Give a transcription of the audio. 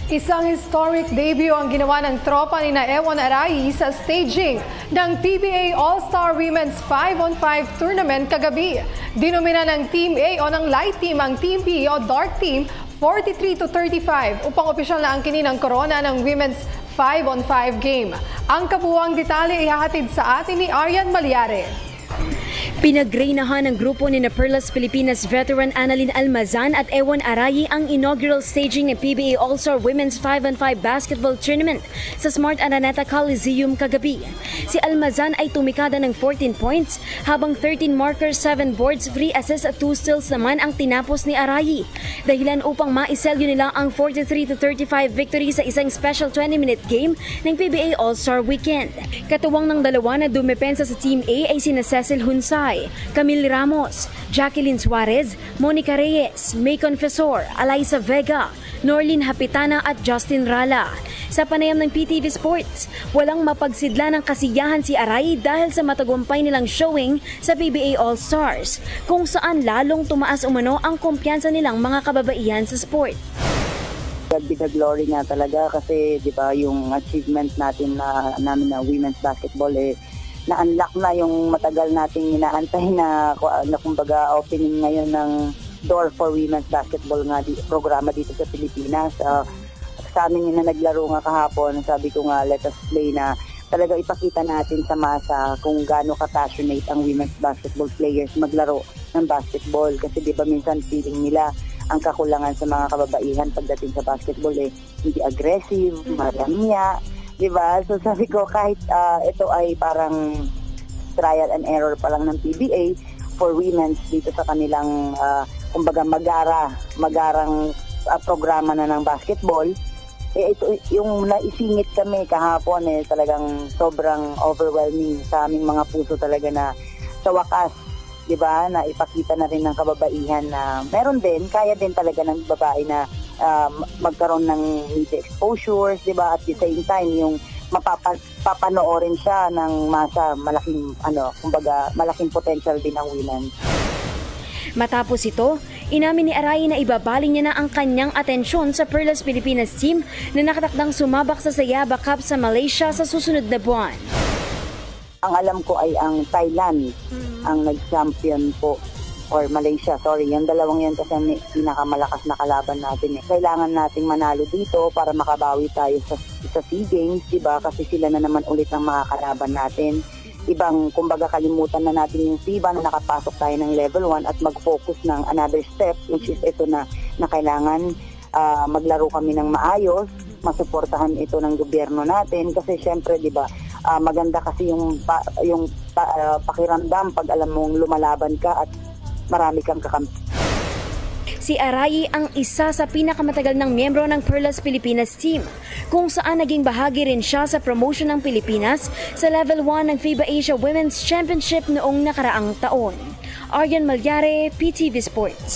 Isang historic debut ang ginawa ng tropa ni Ewon Arai sa staging ng PBA All-Star Women's 5-on-5 Tournament kagabi. Dinomina ng Team A o ng Light Team ang Team B o Dark Team 43-35 upang opisyal na angkinin ang korona ng Women's 5-on-5 game. Ang kabuuang detalye ihahatid sa atin ni Aryan Malyare. Pinagreynahan ng grupo ni Perlas Pilipinas veteran Annalyn Almazan at Ewon Arai ang inaugural staging ng PBA All-Star Women's 5-on-5 Basketball Tournament sa Smart Araneta Coliseum kagabi. Si Almazan ay tumikada ng 14 points habang 13 markers, 7 boards, 3 assists at 2 steals naman ang tinapos ni Arai. Dahilan upang maiselyo nila ang 43-35 victory sa isang special 20-minute game ng PBA All-Star Weekend. Katuwang ng dalawa na dumepensa sa Team A ay sina Cecil Hunsay, Camille Ramos, Jacqueline Suarez, Monica Reyes, May Confessor, Alaysa Vega, Norlin Hapitana at Justin Rala. Sa panayam ng PTV Sports, walang mapagsidla ng kasiyahan si Arai dahil sa matagumpay nilang showing sa PBA All-Stars, kung saan lalong tumaas umano ang kumpiyansa nilang mga kababaihan sa sport. Be the glory nga talaga kasi 'di ba yung achievement natin namin na women's basketball na-unlock na yung matagal nating inaantay na kumbaga opening ngayon ng door for women's basketball nga programa dito sa Pilipinas. Sa amin na naglaro nga kahapon, sabi ko nga let us play na talaga ipakita natin sa masa kung gaano ka-passionate ang women's basketball players maglaro ng basketball. Kasi di ba minsan feeling nila ang kakulangan sa mga kababaihan pagdating sa basketball hindi aggressive, maramiya. Diba? So sabi ko kahit ito ay parang trial and error pa lang ng PBA for women dito sa kanilang kumbaga magarang programa na ng basketball, ito yung naisingit kami kahapon talagang sobrang overwhelming sa aming mga puso talaga na sa wakas, diba, na ipakita na rin ng kababaihan na meron din, kaya din talaga ng babae na magkaroon ng media exposures, di ba? At the same time, yung mapapanoorin siya ng masa, malaking potential din ng women. Matapos ito, inamin ni Arai na ibabaling niya na ang kanyang atensyon sa Perlas Pilipinas team na nakatakdang sumabak sa Sayaba Cup sa Malaysia sa susunod na buwan. Ang alam ko ay ang Thailand ang nag-champion po. Or Malaysia, sorry. Yung dalawang yan kasi ang pinakamalakas na kalaban natin. Kailangan nating manalo dito para makabawi tayo sa SEA Games, diba? Kasi sila na naman ulit ang makakalaban natin. Ibang, kumbaga, kalimutan na natin yung FIBA na nakapasok tayo ng level 1 at mag-focus ng another step, which is ito na kailangan maglaro kami ng maayos, masuportahan ito ng gobyerno natin. Kasi syempre, diba, maganda kasi yung pakiramdam pag alam mong lumalaban ka at marami kang kakampi. Si Arai ang isa sa pinakamatagal ng miyembro ng Perlas Pilipinas team, kung saan naging bahagi rin siya sa promotion ng Pilipinas sa Level 1 ng FIBA Asia Women's Championship noong nakaraang taon. Aryan Malyare, PTV Sports.